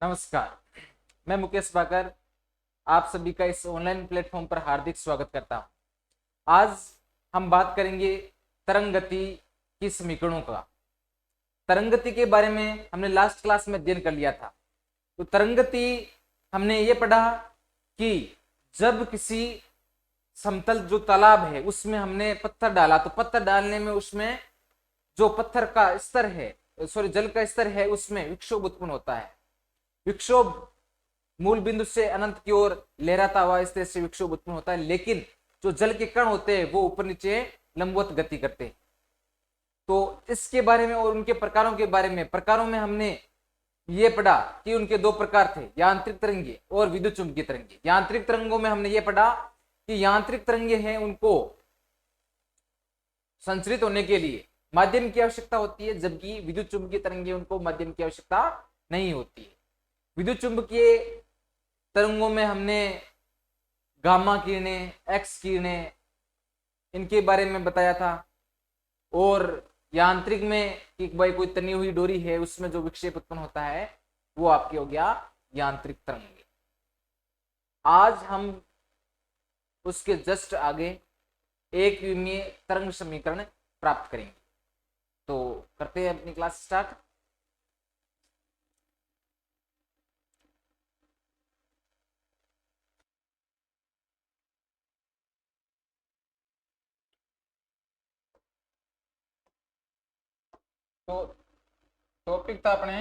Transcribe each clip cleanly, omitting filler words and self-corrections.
नमस्कार, मैं मुकेश बाकर आप सभी का इस ऑनलाइन प्लेटफॉर्म पर हार्दिक स्वागत करता हूं। आज हम बात करेंगे तरंग गति की समीकरणों का। तरंग गति के बारे में हमने लास्ट क्लास में अध्ययन कर लिया था। तो तरंग गति हमने ये पढ़ा कि जब किसी समतल जो तालाब है उसमें हमने पत्थर डाला तो पत्थर डालने में उसमें जो पत्थर का स्तर है जल का स्तर है उसमें विक्षोभ उत्पन्न होता है। विक्षोभ मूल बिंदु से अनंत की ओर लहराता हुआ इस तरह से विक्षोभ उत्पन्न होता है, लेकिन जो जल के कण होते हैं वो ऊपर नीचे लंबवत गति करते हैं। तो इसके बारे में और उनके प्रकारों के बारे में हमने ये पढ़ा कि उनके दो प्रकार थे, यांत्रिक तरंगे और विद्युत चुंबकीय तरंगे। यांत्रिक तरंगों में हमने ये पढ़ा कि यांत्रिक तरंगे हैं उनको संचरित होने के लिए माध्यम की आवश्यकता होती है, जबकि विद्युत चुंबकीय तरंगे उनको माध्यम की आवश्यकता नहीं होती है। विद्युत चुंबकीय तरंगों में हमने गामा किरणें, एक्स किरणें, इनके बारे में बताया था। और यांत्रिक में कि भाई कोई तनी हुई डोरी है उसमें जो विक्षेप उत्पन्न होता है वो आपके हो गया यांत्रिक तरंगे। आज हम उसके जस्ट आगे एक विमीय तरंग समीकरण प्राप्त करेंगे। तो करते हैं अपनी क्लास स्टार्ट। तो टॉपिक था अपने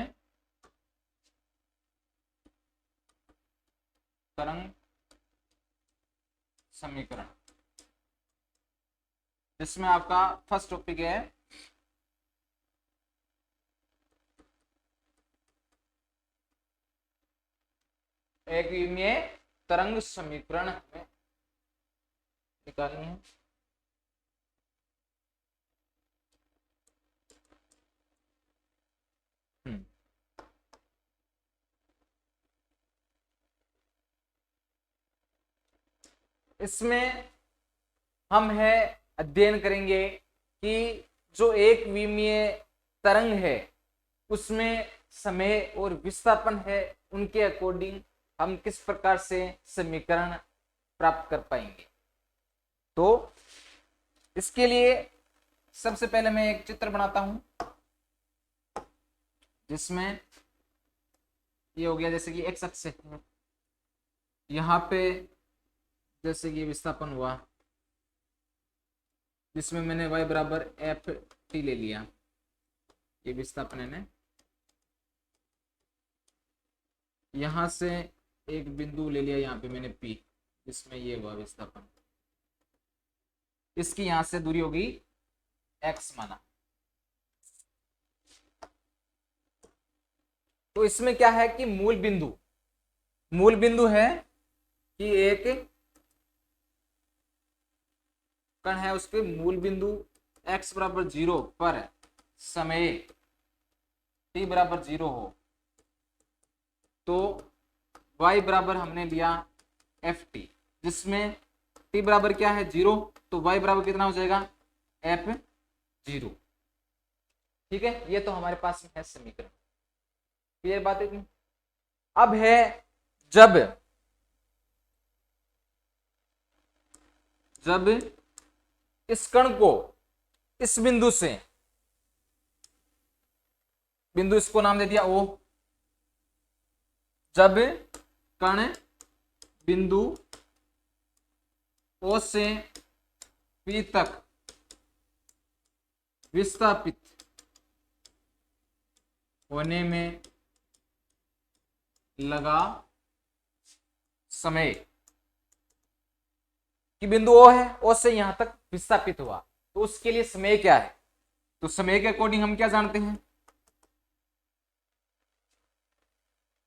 तरंग समीकरण, जिसमें आपका फर्स्ट टॉपिक है एक विमीय तरंग समीकरण हमें निकालनी है। इसमें हम है अध्ययन करेंगे कि जो एक विमीय तरंग है उसमें समय और विस्थापन है, उनके अकॉर्डिंग हम किस प्रकार से समीकरण प्राप्त कर पाएंगे। तो इसके लिए सबसे पहले मैं एक चित्र बनाता हूं, जिसमें ये हो गया जैसे कि एक्स अक्ष है, यहाँ पे जैसे कि विस्थापन हुआ, जिसमें मैंने y बराबर एफ टी ले लिया। ये विस्थापन है, यहां से एक बिंदु ले लिया, यहाँ पे मैंने P, जिसमें ये हुआ विस्थापन। इसकी यहां से दूरी होगी x माना। तो इसमें क्या है कि मूल बिंदु है कि एक कण है, उसके मूल बिंदु x बराबर 0 पर समय t बराबर 0 हो तो y बराबर हमने लिया ft, जिसमें t बराबर क्या है 0, तो y बराबर कितना हो जाएगा f0। ठीक है, ये तो हमारे पास में है समीकरण। क्लियर बात है। अब है जब इस कण को इस बिंदु से, बिंदु इसको नाम दे दिया O, जब कण बिंदु O से P तक विस्थापित होने में लगा समय, कि बिंदु O है, O से यहां तक विस्थापित हुआ, तो उसके लिए समय क्या है। तो समय के अकॉर्डिंग हम क्या जानते हैं,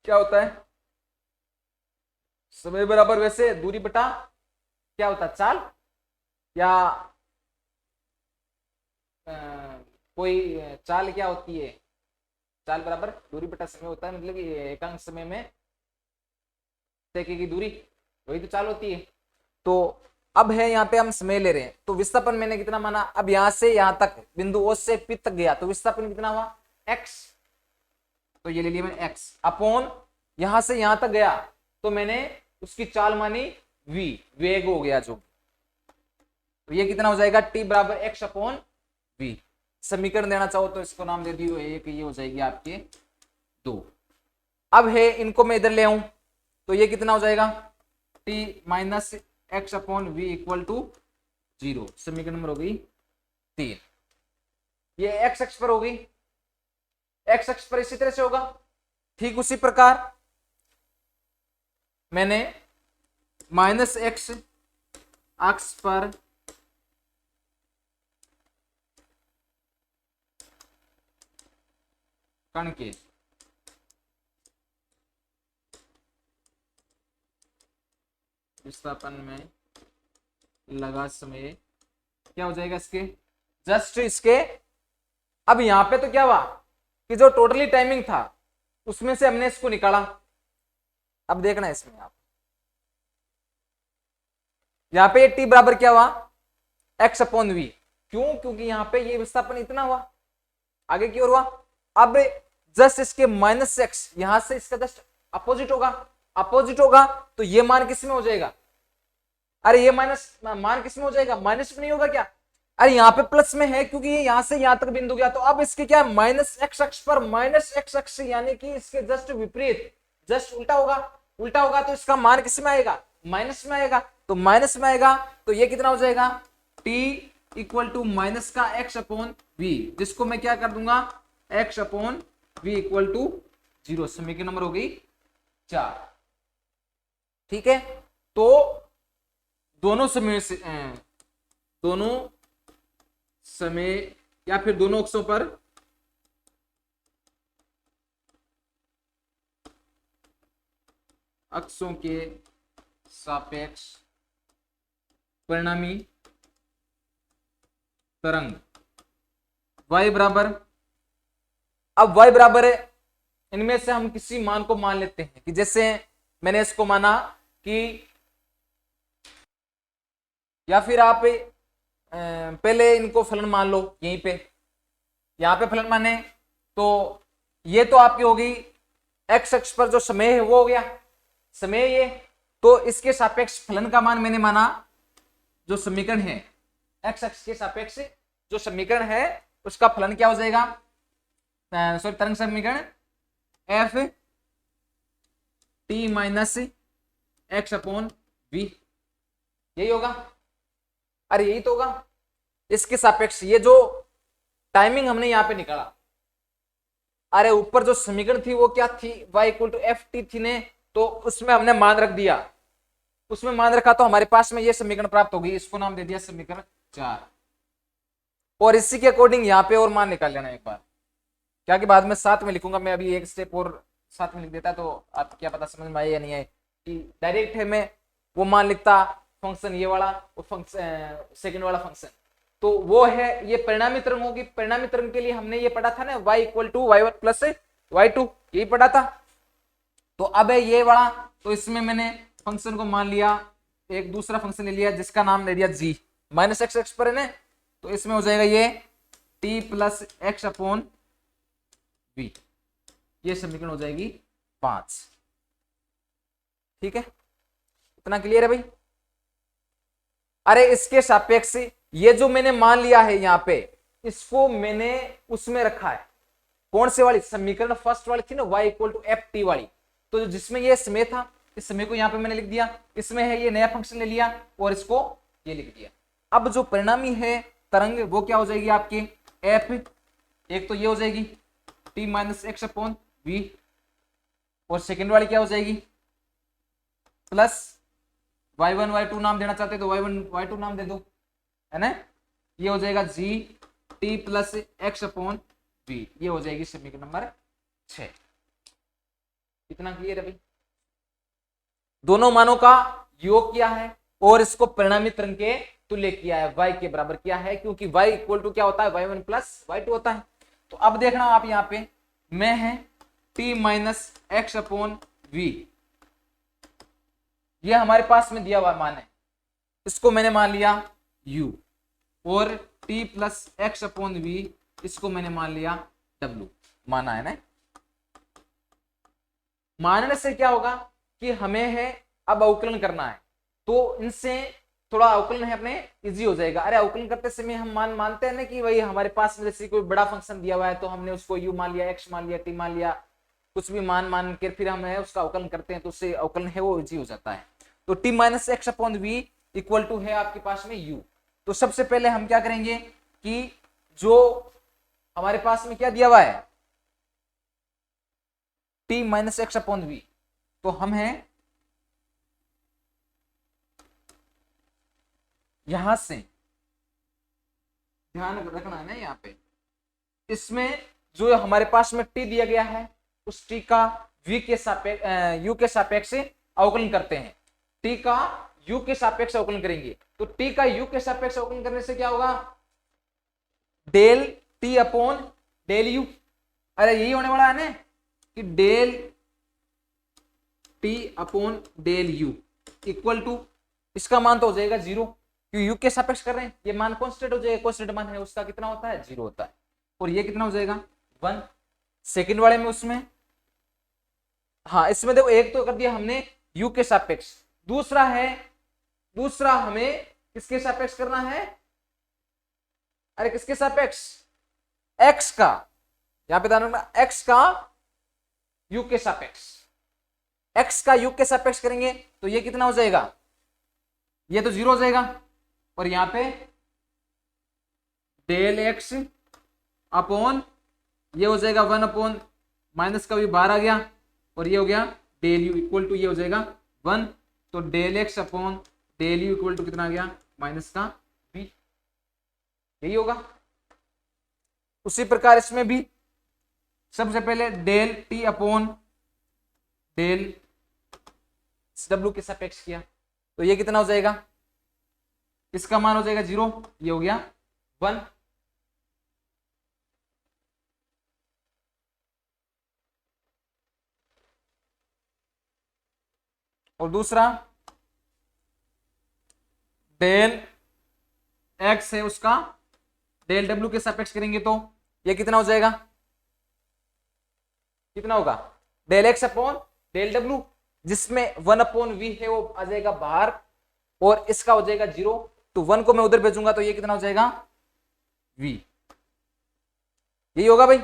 क्या होता है समय बराबर वैसे दूरी बटा क्या होता है चाल, या कोई चाल क्या होती है, चाल बराबर दूरी बटा समय होता है, मतलब एकांक समय में तय की दूरी, वही तो चाल होती है। तो अब है यहाँ पे हम समय ले रहे हैं, तो विस्थापन मैंने कितना माना, अब यहां से यहां तक बिंदु O से P तक गया तो विस्थापन कितना हुआ x, तो ये ले लिया मैंने x अपॉन यहां से यहां तक गया तो मैंने उसकी चाल मानी v, वेग हो गया जो, तो ये कितना हो जाएगा t बराबर x अपॉन v। समीकरण देना चाहो तो इसको नाम दे दियो एक, ये हो जाएगी आपके 2। अब है इनको मैं इधर ले आऊं तो ये कितना हो जाएगा t minus x upon v equal to 0। समीकरण नंबर हो गई 3। ये x अक्ष पर होगी, x अक्ष पर इसी तरह से होगा। ठीक उसी प्रकार मैंने माइनस एक्स अक्ष पर कण के विस्थापन में लगा समय क्या हो जाएगा इसके, जस्ट इसके। अब यहां पे तो क्या हुआ कि जो टोटली टाइमिंग था उसमें से हमने इसको निकाला। अब देखना इसमें आप यहां पे टी बराबर क्या हुआ एक्स अपॉन वी। क्यों? क्योंकि यहां पे ये विस्थापन इतना हुआ, आगे की ओर हुआ। अब जस्ट इसके माइनस एक्स, यहां से इसका जस्ट अपोजिट होगा, अपोजिट होगा तो ये मान किस में हो जाएगा, अरे ये माइनस मान किस में हो जाएगा, माइनस में नहीं होगा क्या, अरे यहाँ पे प्लस में है क्योंकि ये यहां से यहां तक बिंदु गया। तो अब इसके क्या माइनस एक्स अक्ष पर माइनस एक्स अक्ष यानी कि इसके जस्ट विपरीत, जस्ट उल्टा होगा, उल्टा होगा तो इसका मान किस में आएगा, माइनस में आएगा। तो माइनस में आएगा तो ये कितना हो जाएगा t इक्वल टू माइनस का एक्स अपॉन वी, जिसको मैं क्या कर दूंगा x upon v equal to 0। समीकरण नंबर हो गई 4। ठीक है, तो दोनों समय से दोनों समय या फिर दोनों अक्षों पर अक्षों के सापेक्ष परिणामी तरंग y बराबर, अब y बराबर है, इनमें से हम किसी मान को मान लेते हैं कि जैसे मैंने इसको माना कि, या फिर आप पहले इनको फलन मान लो, यहीं पे यहां पे फलन माने तो ये तो आपकी होगी एक्स अक्ष पर जो समय है वो हो गया समय ये, तो इसके सापेक्ष फलन का मान मैंने माना जो समीकरण है एक्स अक्ष के सापेक्ष जो समीकरण है उसका फलन क्या हो जाएगा, सॉरी तरंग समीकरण f t minus x upon v, यही होगा, अरे यही तो होगा इसके सापेक्ष। ये जो टाइमिंग हमने यहां पे निकाला, अरे ऊपर जो समीकरण थी वो क्या थी y equal to f t थी ने, तो उसमें हमने मान रख दिया, उसमें मान रखा तो हमारे पास में ये समीकरण प्राप्त होगी, इसको नाम दे दिया समीकरण 4। और इसी के अकॉर्डिंग यहाँ पे और मान निकाल लेना एक बार, क्या कि बाद में साथ में लिखूंगा मैं, अभी एक स्टेप और साथ में लिख देता तो आप क्या पता समझ में आए या नहीं आए, कि डायरेक्ट है मैं वो मान लिखता फंक्शन ये वाला, वो फंक्शन सेकंड वाला फंक्शन, तो वो है ये परिणामी तरंग होगी। परिणामी तरंग के लिए हमने ये पढ़ा था ना y equal to y1 plus y2, यही पढ़ा था। तो अब है ये वाला, तो इसमें मैंने फंक्शन को मान लिया, एक दूसरा फंक्शन ले लिया जिसका नाम ले दिया g, माइनस एक्स एक्स पर है ना, तो इसमें हो जाएगा ये t plus x upon v, ये समीकरण हो जाएगी 5। ठीक है, इतना क्लियर है भाई। अरे इसके सापेक्ष ये जो मैंने मान लिया है यहाँ पे, इसको मैंने उसमें रखा है, कौन से वाली समीकरण फर्स्ट वाली थी ना y equal to f t वाली, तो जिसमें ये समय था इस समय को यहाँ पे मैंने लिख दिया, इसमें है ये नया फंक्शन ले लिया और इसको ये लिख दिया। अब जो परिणामी है तरंग वो क्या हो जाएगी आपकी एफ, एक तो ये हो जाएगी t minus x upon v, और सेकेंड वाली क्या हो जाएगी प्लस y1 y2 नाम देना चाहते तो y1 y2 नाम दे दो, है ना, ये हो जाएगा g t plus x upon v, ये हो जाएगी समीकरण नंबर 6। कितना क्लियर है भाई, दोनों मानों का योग किया है और इसको परिणामी तरंग के तुल्य किया है, y के बराबर किया है, क्योंकि y इक्वल टू क्या होता है y1 प्लस y2 होता है। तो अब देखना आप यहाँ पे मैं है t minus x upon v, ये हमारे पास में दिया हुआ मान है, इसको मैंने मान लिया u, और t plus x upon v इसको मैंने मान लिया w, माना है ना। मानने से क्या होगा कि हमें है अब अवकलन करना है, तो इनसे थोड़ा अवकलन है अपने इजी हो जाएगा। अरे अवकलन करते समय हम मानते हैं ना कि भाई हमारे पास में जैसे कोई बड़ा फंक्शन दिया हुआ है तो हमने उसको u मान लिया, x मान लिया, t मान लिया, कुछ भी मान के फिर हम है उसका अवकलन करते हैं, तो उससे अवकलन है वो इजी हो जाता है। तो t minus x upon v equal to है आपके पास में u। तो सबसे पहले हम क्या करेंगे कि जो हमारे पास में क्या दिया हुआ है t minus x upon v, तो हम है यहां से ध्यान रखना है ना, यहाँ पे इसमें जो हमारे पास में t दिया गया है उस t का v के सापेक्ष u के सापेक्ष अवकलन करते हैं। t का u के सापेक्ष अवकलन करेंगे, तो t का u के सापेक्ष अवकलन करने से क्या होगा, del t upon del u। अरे यही होने वाला है ना कि del t upon del u equal to, इसका मान तो हो जाएगा जीरो, क्यों u के सापेक्ष कर रहे हैं, ये मान कांस्टेंट हो जाएगा, कांस्टेंट मान है उसका कितना होता है, जीरो होता है। और ये कितना हो जाएगा 1। सेकंड वाले में उसमें हाँ इसमें देखो एक तो कर दिया हमने u के सापेक्ष, दूसरा हमें किसके सापेक्ष करना है, अरे किसके सापेक्ष, x का, यहां पे ध्यान रखना x का u के सापेक्ष, x का u के सापेक्ष करेंगे तो ये कितना हो जाएगा, ये तो जीरो हो जाएगा, और यहां पे डेल x अपॉन ये हो जाएगा 1 अपॉन माइनस का भी बाहर आ गया, और ये हो गया डेल u इक्वल टू ये हो जाएगा 1। तो del x upon del u equal to कितना आ गया, माइनस का b, यही होगा। उसी प्रकार इसमें भी सबसे पहले del t upon del w के सापेक्ष किया, तो ये कितना हो जाएगा, इसका मान हो जाएगा 0, ये हो गया 1। और दूसरा डेल x है उसका डेल w के सापेक्ष करेंगे तो ये कितना हो जाएगा, कितना होगा, del x upon del w, जिसमें 1 अपॉन v है वो आ जाएगा बाहर, और इसका हो जाएगा 0, तो 1 को मैं उधर भेजूंगा तो ये कितना हो जाएगा v, यही होगा भाई।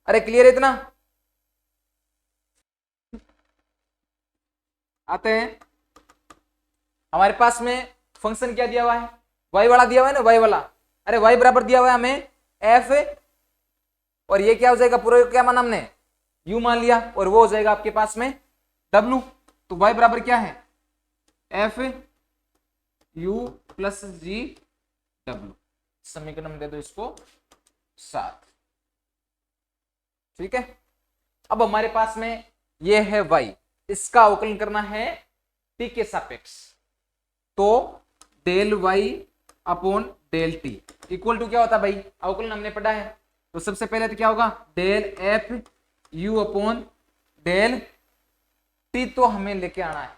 अरे क्लियर है इतना, आते हैं हमारे पास में फंक्शन क्या दिया हुआ है, y वाला दिया हुआ है ना, y वाला, अरे y बराबर दिया हुआ है हमें f, और ये क्या हो जाएगा, पूरा क्या माना हमने u मान लिया, और वो हो जाएगा आपके पास में w। तो y बराबर क्या है f u प्लस जी w, समीकरण दे दो इसको 7, ठीक है। अब हमारे पास में ये है y, इसका अवकलन करना है t के सापेक्ष, तो del y upon del t equal to क्या होता है भाई, अवकलन हमने पढ़ा है, तो सबसे पहले तो क्या होगा del f u upon del t, तो हमें लेके आना है,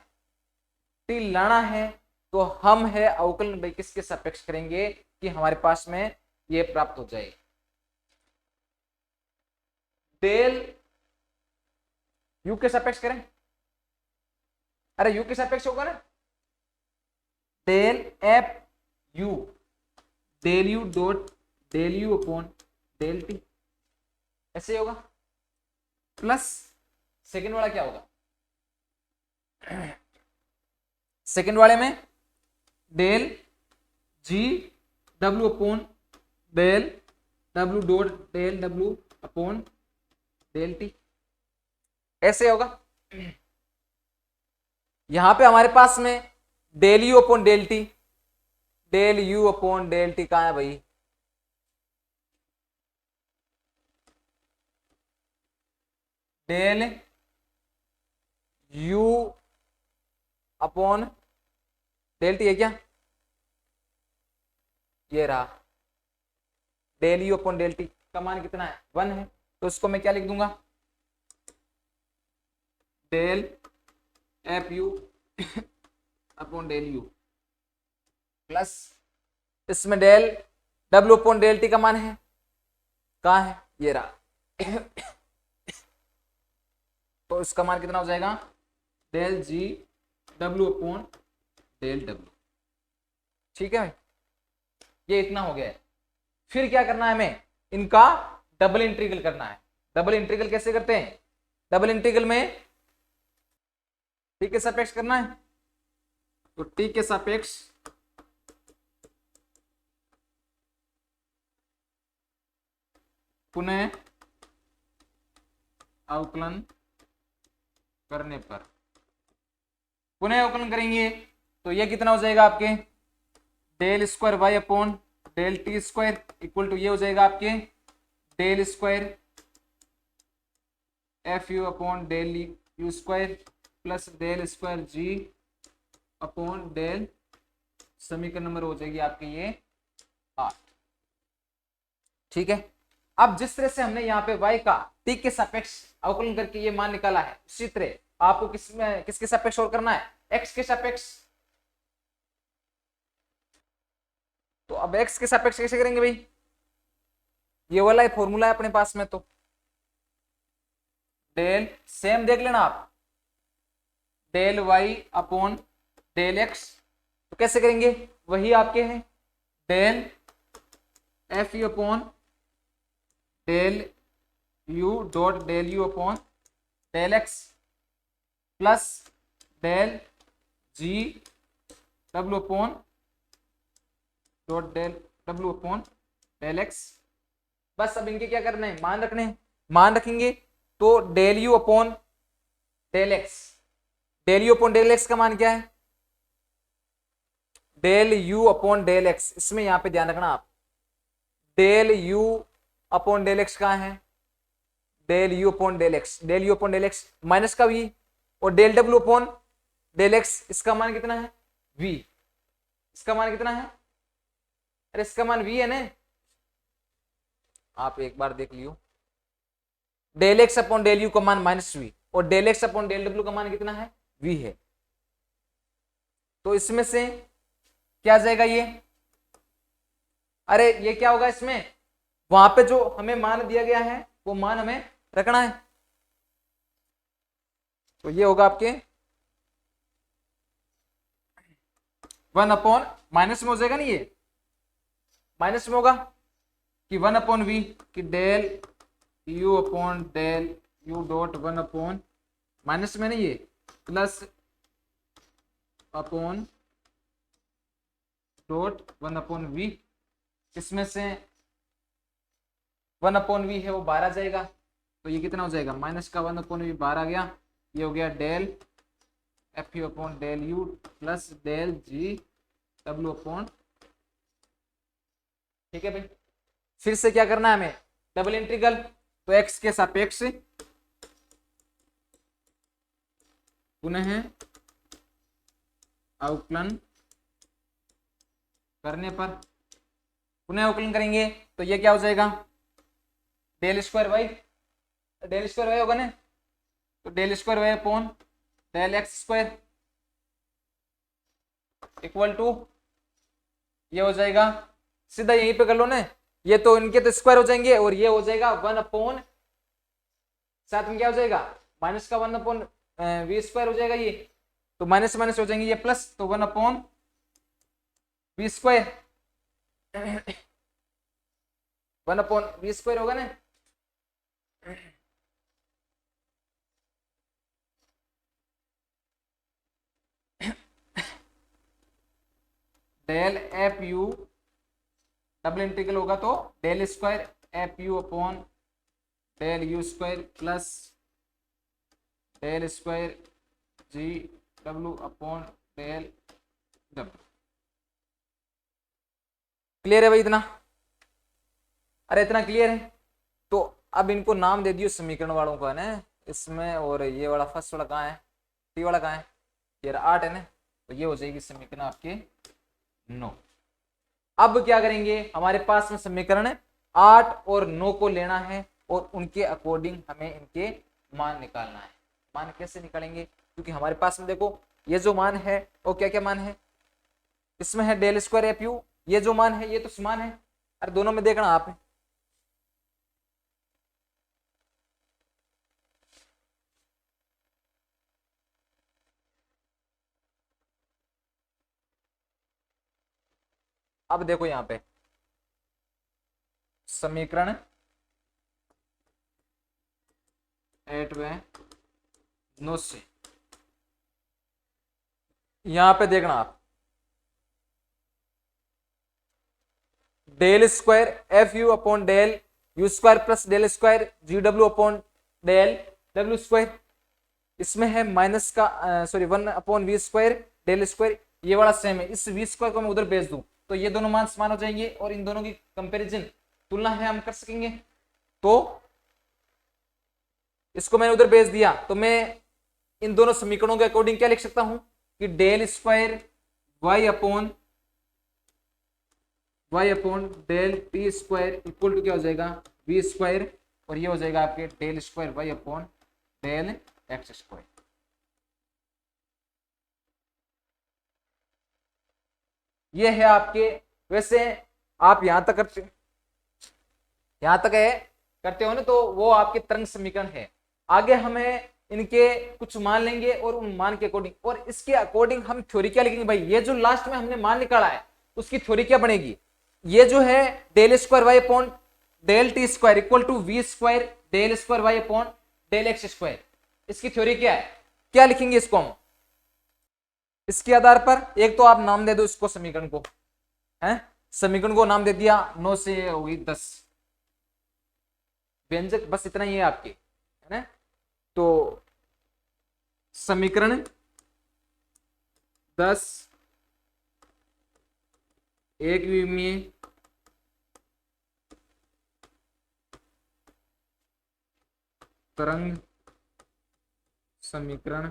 t लाना है, तो हम है अवकलन भाई किसके सापेक्ष करेंगे कि हमारे पास में ये प्राप्त हो जाए, डेल u के सापेक्ष करें, अरे u के सापेक्ष होगा ना, del F u del you dot del you upon del T, ऐसे होगा, प्लस सेकेंड वाला क्या होगा, सेकेंड वाले में डेल जी W upon del W dot del W upon del T, ऐसे होगा। यहां पे हमारे पास में del you upon del T, del you upon del T कहां है भाई, del you upon del T है क्या, ये रहा del you upon del T का मान कितना है 1 है, तो इसको मैं क्या लिख दूंगा, del F you upon del u plus इसमें del W upon del T का मान है, कहाँ है, ये रहा। तो तो इसका मान कितना हो जाएगा, डेल जी डब्ल्यू अपॉन डेल डब्ल्यू। ठीक है, ये इतना हो गया है। फिर क्या करना है हमें, इनका डबल इंटीग्रल करना है। डबल इंटीग्रल कैसे करते हैं, डबल इंटीग्रल में टी के सापेक्ष करना है, तो टी के सापेक्ष पुनः अवकलन करने पर, पुनः अवकलन करेंगे तो ये कितना हो जाएगा आपके, del square Y upon del t square equal to ये हो जाएगा आपके del square F you upon del you square plus del square g upon del, समीकरण नंबर हो जाएगी आपके ये 8। ठीक है, अब जिस तरह से हमने यहाँ पे y का t के सापेक्ष अवकलन करके ये मान निकाला है, उसी तरह आपको किसके सापेक्ष और करना है, x के सापेक्ष। तो अब x के सापेक्ष कैसे करेंगे भाई, ये वाला फॉर्मूला है अपने पास में, तो डेल सेम देख लेना आप, del y upon del x, तो कैसे करेंगे, वही आपके हैं del F you upon del you dot del you upon del X plus del ji W upon dot del W upon del X. बस अब इनके क्या करना है, मान रखने हैं, मान रखेंगे तो del you upon del x, del you upon del x का मान क्या है, del you upon del x. इसमें यहां पे ध्यान रखना आप, del you upon del x कहाँ है, del you upon del x, del you upon del x minus का वी, और del W upon del x, इसका मान कितना है v, इसका मान कितना है, अरे इसका मान v है ना, आप एक बार देख लियो, del X upon del U का मान माइनस वी और del X upon del W का मान कितना है v है। तो इसमें से क्या आ जाएगा ये, अरे ये क्या होगा, इसमें वहां पे जो हमें मान दिया गया है वो मान हमें रखना है, तो ये होगा आपके 1 अपॉन माइनस में हो जाएगा ना, ये माइनस में होगा कि 1 अपॉन वी कि del you upon del you dot 1 upon minus में नहीं, ये plus upon dot 1 upon v, इसमें से 1 अपॉन वी है वो बाहर आ जाएगा, तो ये कितना हो जाएगा, माइनस का 1 अपॉन वी बाहर आ गया, ये हो गया del F you upon del u plus del ji W upon. ठीक है भाई, फिर से क्या करना है हमें, डबल इंटीग्रल, तो x के सापेक्ष पुनः अवकलन करने पर, पुनः अवकलन करेंगे तो ये क्या हो जाएगा, del square y, del square y होगा ना, तो del square Y upon del x square equal to ये हो जाएगा, सीधा यहीं पे कर लो ना, ये तो इनके तो स्क्वायर हो जाएंगे और ये हो जाएगा 1 अपॉन, साथ में क्या हो जाएगा माइनस का 1 अपॉन वी स्क्वायर हो जाएगा, ये तो माइनस माइनस हो जाएंगे, ये प्लस, तो 1 upon V square, 1 upon V square होगा ना, del F U double integral होगा तो del square F you upon del you square plus del square G W upon del W. Clear है भाई इतना, अरे इतना क्लियर है, तो अब इनको नाम दे दियो समीकरण वालों का ना इसमें, और ये वाला फर्स्ट वाला कहाँ है, टी वाला कहाँ है, ये 8 है ना, तो ये हो जाएगी समीकरण आपके 9। अब क्या करेंगे, हमारे पास में समीकरण 8 और 9 को लेना है और उनके अकॉर्डिंग हमें इनके मान निकालना है। मान कैसे निकालेंगे, क्योंकि हमारे पास में देखो ये जो मान है वो क्या क्या मान है, इसमें है डेल स्क्वायर एफ यू, ये जो मान है ये तो समान है, अरे दोनों में देखना आप, अब देखो यहां पे समीकरण 8 व 9 से यहां पे देखना आप del square F you upon del you square plus del square G W upon del W square, इसमें है माइनस का sorry 1 upon V square del square, ये वाला सेम है। इस वी स्क्वायर को मैं उधर भेज दूं तो ये दोनों मान समान हो जाएंगे और इन दोनों की कंपैरिजन तुलना है हम कर सकेंगे। तो इसको मैंने उधर भेज दिया तो मैं इन दोनों समीकरणों के अकॉर्डिंग क्या लिख सकता हूं कि del square Y upon del t square equal to क्या हो जाएगा वी स्क्वायर, और ये हो जाएगा आपके del square Y upon del x square. ये है आपके, वैसे आप यहां तक करते हो ना तो वो आपके तरंग समीकरण है। आगे हमें इनके कुछ मान लेंगे और उन मान के अकॉर्डिंग और इसके अकॉर्डिंग हम थ्योरी क्या लिखेंगे भाई, ये जो लास्ट में हमने मान निकाला है उसकी थ्योरी क्या बनेगी, ये जो है del square Y upon del t square equal to v square del square Y upon del x square, इसकी थ्योरी क्या है, क्या लिखेंगे इसको हम। इसके आधार पर एक तो आप नाम दे दो इसको समीकरण को, है समीकरण को नाम दे दिया 9 से होगी 10, व्यंजक बस इतना ही है आपके, है ना। तो समीकरण 10 एक विमीय तरंग समीकरण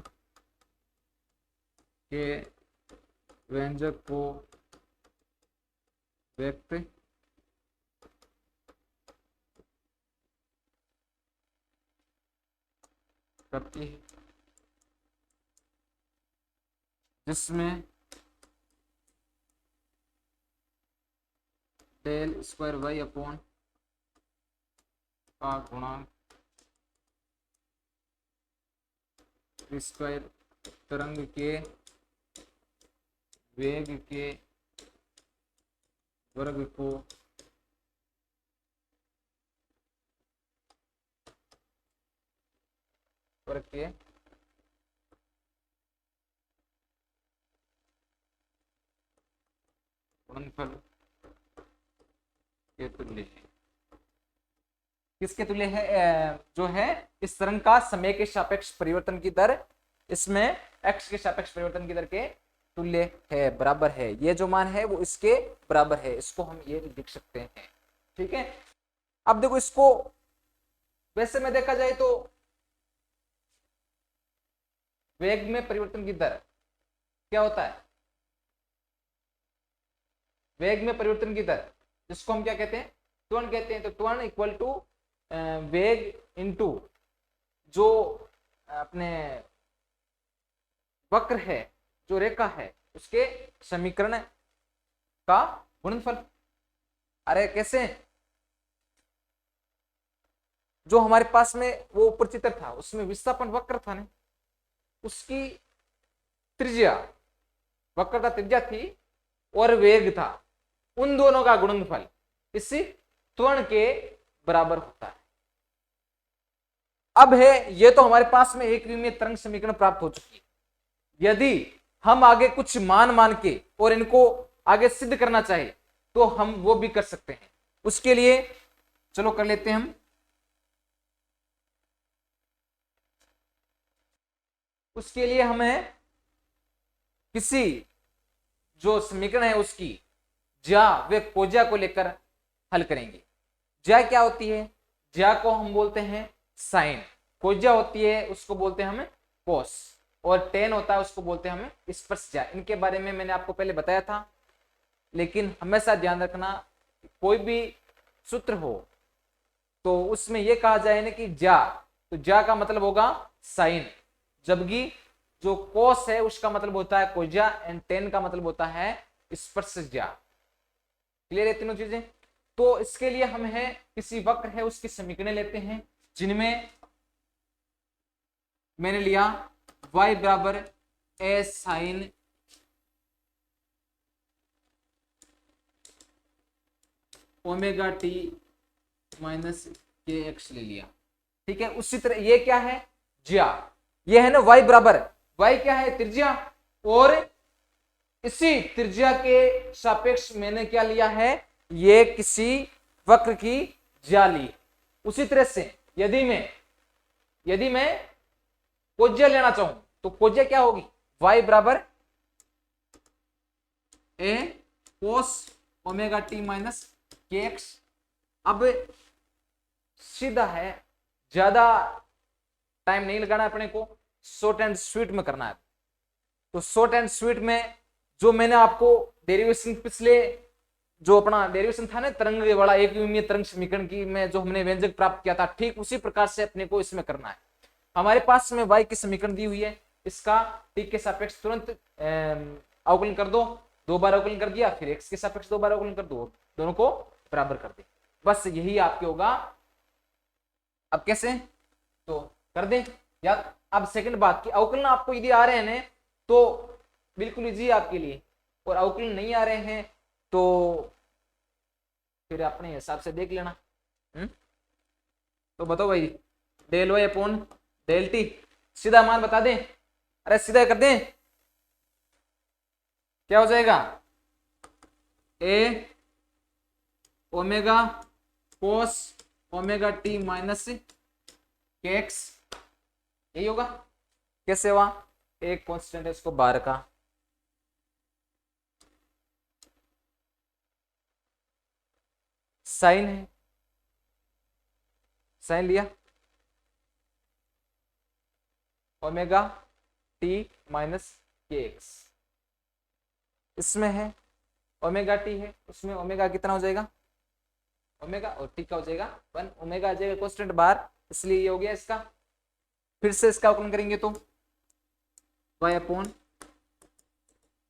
के व्यंजक को व्यक्त करती है, जिसमें डेल स्क्वायर वाई अपॉन का गुणांक स्क्वायर तरंग के वेग के वर्ग को वर्ग के गुणनफल के तुल्य है। किसके तुल्य है, जो है इस तरंग का समय के सापेक्ष परिवर्तन की दर इसमें एक्स के सापेक्ष परिवर्तन की दर के तुल्य है, बराबर है। ये जो मान है वो इसके बराबर है, इसको हम ये लिख सकते हैं, ठीक है। अब देखो इसको वैसे में देखा जाए तो वेग में परिवर्तन की दर क्या होता है, वेग में परिवर्तन की दर जिसको हम क्या कहते हैं त्वरण कहते हैं। तो त्वरण इक्वल टू वेग इनटू जो अपने वक्र है, जो रेखा है उसके समीकरण का गुणनफल। अरे कैसे, जो हमारे पास में वो ऊपर चित्र था उसमें विस्थापन वक्र था ना, उसकी त्रिज्या वक्र का त्रिज्या थी और वेग था, उन दोनों का गुणनफल इसी त्वरण के बराबर होता है। अब है ये तो हमारे पास में एक विमीय तरंग समीकरण प्राप्त हो चुकी है। यदि हम आगे कुछ मान के और इनको आगे सिद्ध करना चाहे तो हम वो भी कर सकते हैं। उसके लिए चलो कर लेते हैं हम। उसके लिए हमें किसी जो समीकरण है उसकी ज्या व कोज्या को लेकर हल करेंगे। ज्या क्या होती है, ज्या को हम बोलते हैं साइन, कोज्या होती है उसको बोलते हैं हमें कोस, और टेन होता है उसको बोलते हैं हमें स्पर्श ज्या। इनके बारे में मैंने आपको पहले बताया था, लेकिन हमेशा ध्यान रखना कोई भी सूत्र हो तो उसमें यह कहा जाए ना कि ज्या, तो ज्या का मतलब होगा साइन, जबकि जो कोस है उसका मतलब होता है कोज्या एंड टेन का मतलब होता है स्पर्श ज्या। क्लियर है तीनों चीजें। तो इसके लिए हम है किसी वक्र है उसकी समीकरण लेते हैं जिनमें मैंने लिया y बराबर ए sine omega T minus K x ले लिया। ठीक है, उसी तरह ये क्या है, ज्या, ये है ना y बराबर, y क्या है, त्रिज्या, और इसी त्रिज्या के सापेक्ष मैंने क्या लिया है, ये किसी वक्र की ज्या ली। उसी तरह से यदि मैं कोज्या लेना चाहूं तो कोज्या क्या होगी, y बराबर ए कोस omega T minus K x. अब सीधा है, ज्यादा टाइम नहीं लगाना अपने को, शॉर्ट एंड स्वीट में करना है। तो शॉर्ट एंड स्वीट में जो मैंने आपको डेरिवेशन पिछले जो अपना डेरिवेशन था ना तरंग वाला एक विमीय तरंग समीकरण की में जो हमने व्यंजक प्राप्त किया था, ठीक उसी प्रकार से अपने को इसमें करना है। हमारे पास में y की समीकरण दी हुई है, इसका t के सापेक्ष तुरंत अवकलन कर दो, 2 बार अवकलन कर दिया, फिर x के सापेक्ष 2 बार अवकलन कर दो, दोनों को बराबर कर दे, बस यही आपके होगा। अब कैसे, तो कर दें याद। अब सेकंड बात की अवकलन आपको यदि आ रहे हैं तो बिल्कुल इजी आपके लिए, और अवकलन नहीं आ रहे हैं तो फिर अपने हिसाब से देख लेना। तो बताओ भाई, del y upon del t, सीधा मान बता दें, अरे सीधा कर दें, क्या हो जाएगा, A omega cos omega T minus K X, यही होगा। कैसे हुआ, एक कांस्टेंट है इसको बाहर का, साइन है, साइन लिया omega T minus K x, इसमें है ओमेगा टी है, उसमें ओमेगा कितना हो जाएगा, ओमेगा और टी का हो जाएगा 1, ओमेगा आ जाएगा कांस्टेंट बाहर, इसलिए ये हो गया इसका। फिर से इसका अवकलन करेंगे तो y अपॉन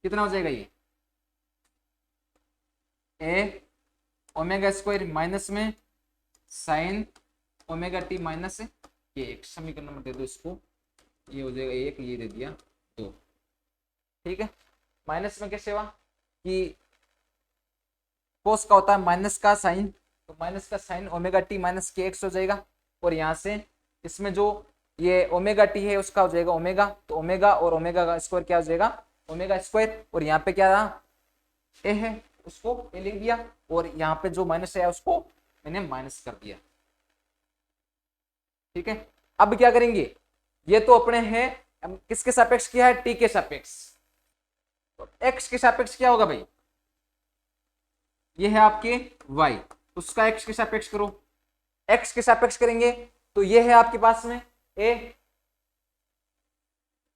कितना हो जाएगा, ये ए ओमेगा स्क्वायर माइनस में sine omega T minus K x, समीकरण नंबर दे दो इसको, ये हो जाएगा 1, ये दे दिया 2। ठीक है, माइनस में कैसे हुआ कि कोस का होता है माइनस का साइन, तो माइनस का sine omega T minus K x हो जाएगा, और यहाँ से इसमें जो ये ओमेगा टी है उसका हो जाएगा ओमेगा, तो ओमेगा और ओमेगा का स्क्वायर क्या हो जाएगा, ओमेगा स्क्वायर, और यहाँ पे क्या रहा, ए है, उसको ए लिख दिया, और यहाँ पे जो माइनस है उसको मैंने माइनस कर दिया। ठीक है, अब क्या करेंगे, ये तो अपने हैं किसके सापेक्ष किया है, टी के सापेक्ष, तो एक्स के सापेक्ष क्या होगा भाई, ये है आपके y, उसका x के सापेक्ष करो, x के सापेक्ष करेंगे तो ये है आपके पास में a,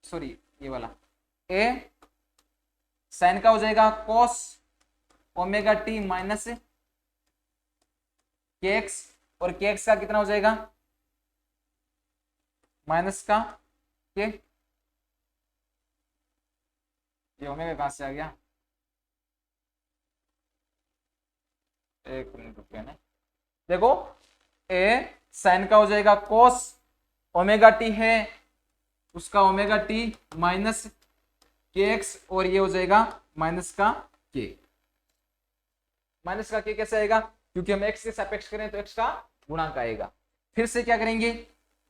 सॉरी ये वाला a साइन का हो जाएगा cos omega T minus K x, और के एक्स का कितना हो जाएगा, माइनस का के, ये ओमेगा कहां से आ गया, एक मिनट रुपये ने देखो, ए साइन का हो जाएगा कोस ओमेगा टी है, उसका omega T minus K x, और ये हो जाएगा माइनस का के। माइनस का के कैसे आएगा, क्योंकि हम एक्स के सापेक्ष करें तो एक्स का गुणांक आएगा। फिर से क्या करेंगे,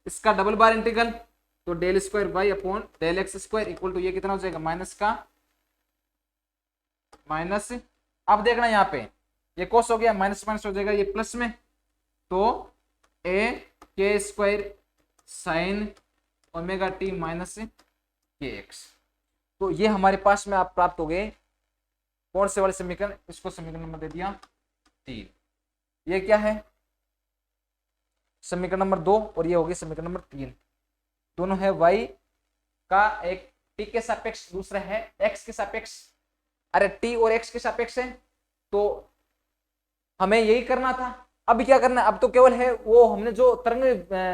इसका डबल बार इंटीग्रल, तो del square Y upon del x square equal to ये कितना हो जाएगा, माइनस का माइनस, अब देखना यहाँ पे ये कोस हो गया, माइनस माइनस हो जाएगा ये प्लस में, तो ए के square sine omega T minus K x, तो ये हमारे पास में आप प्राप्त हो गए कौन से वाले समीकरण, इसको समीकरण नंबर दे दिया 3। ये क्या है, समीकरण नंबर 2, और ये हो गया समीकरण नंबर 3, दोनों है y का, एक t के सापेक्ष, दूसरा है x के सापेक्ष। अरे t और x के सापेक्ष है तो हमें यही करना था। अब क्या करना है, अब तो केवल है वो हमने जो तरंग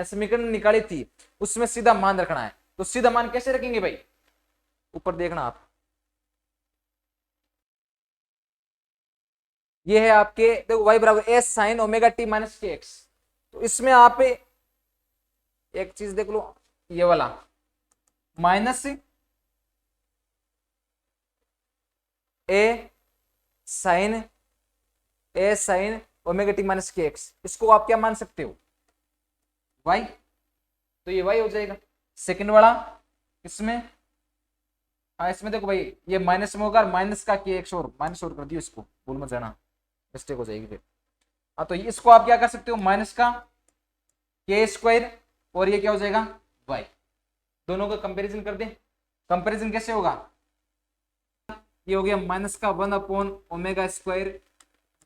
समीकरण निकाली थी उसमें सीधा मान रखना है। तो सीधा मान कैसे रखेंगे भाई, ऊपर देखना आप, ये है आपके देखो y बराबर S sine omega T minus K x, तो इसमें आप एक चीज देख लो, ये वाला माइनस ए sine omega T minus K x, इसको आप क्या मान सकते हो, वाई, तो ये वाई हो जाएगा। सेकंड वाला इसमें, हाँ इसमें देखो भाई ये माइनस में होगा, माइनस का के एक्स और माइनस और कर दियो, इसको भूल मत जाना, मिस्टेक हो जाएगी फिर। हाँ तो इसको आप क्या कर सकते हो, माइनस का के स्क्वायर और ये क्या हो जाएगा वाई, दोनों का कंपैरिजन कर दे। कंपैरिजन कैसे होगा, ये हो गया माइनस का 1 omega square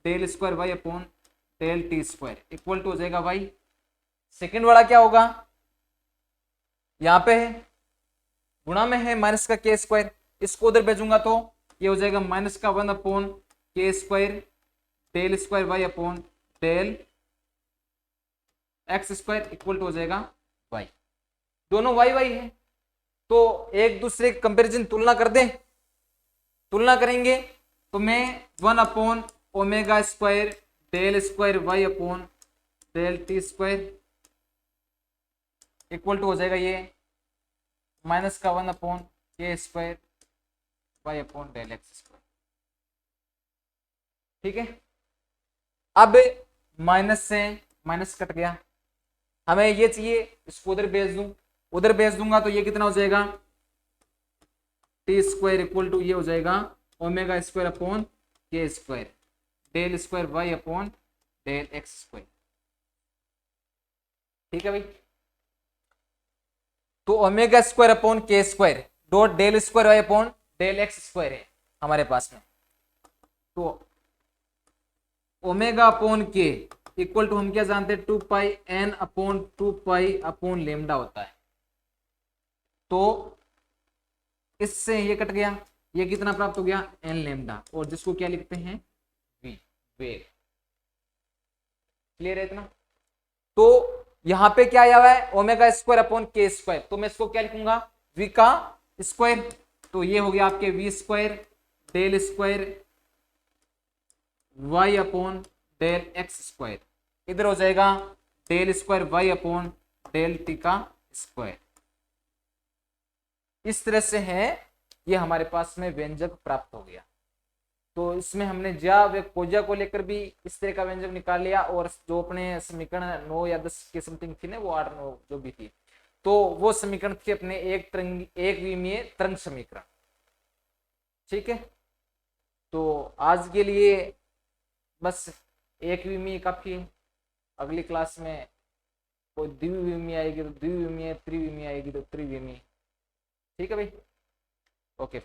del square Y upon del t square equal to हो जाएगा वाई। सेकेंड वाला क्या होगा, यहां पे है गुणा में है माइनस का के स्क्वायर, इसको उधर भेजूंगा तो ये हो जाएगा माइनस का 1 के square del square Y upon del x square equal to हो जाएगा वाई। दोनों वाई वाई है तो एक दूसरे कंपैरिजन तुलना कर दें, तुलना करेंगे तो मैं 1 omega square del square Y upon del t square equal to हो जाएगा ये माइनस का 1 के square Y upon del x square. ठीक है, अब माइनस से माइनस कट गया, हमें ये चाहिए, इसको उधर भेज दूं, उधर भेज दूंगा तो ये कितना हो जाएगा टी स्क्वायर इक्वल टू ये हो जाएगा omega square upon K square del square Y upon del x square. ठीक है भाई, तो omega square upon K square dot del square Y upon del x square है हमारे पास में, तो omega upon K equal to हम क्या जानते हैं 2 pi N upon 2 pi upon lambda होता है, तो इससे ये कट गया, ये कितना प्राप्त हो गया एन लेमडा, और जिसको क्या लिखते हैं वी, वेव। क्लियर है इतना, तो यहां पे क्या आया हुआ है omega square upon K square, तो मैं इसको क्या लिखूंगा वी का स्क्वायर, तो ये हो गया आपके v square del square Y upon del x square, इधर हो जाएगा del square Y upon del T का स्क्वायर। इस तरह से है ये हमारे पास में व्यंजक प्राप्त हो गया। तो इसमें हमने ज्या व कोजा को लेकर भी इस तरह का व्यंजक निकाल लिया, और जो अपने समीकरण 9 या 10 के समथिंग थी ना, वो 8 9 जो भी थी, तो वो समीकरण थे अपने एक विमीय तरंग समीकरण। ठीक है, तो आज के लिए बस एक विमीय काफी है, अगली क्लास में कोई द्विविमीय आएगी तो द्विविमीय, त्रिविमीय आएगी तो त्रिविमीय। ठीक है भाई, ओके।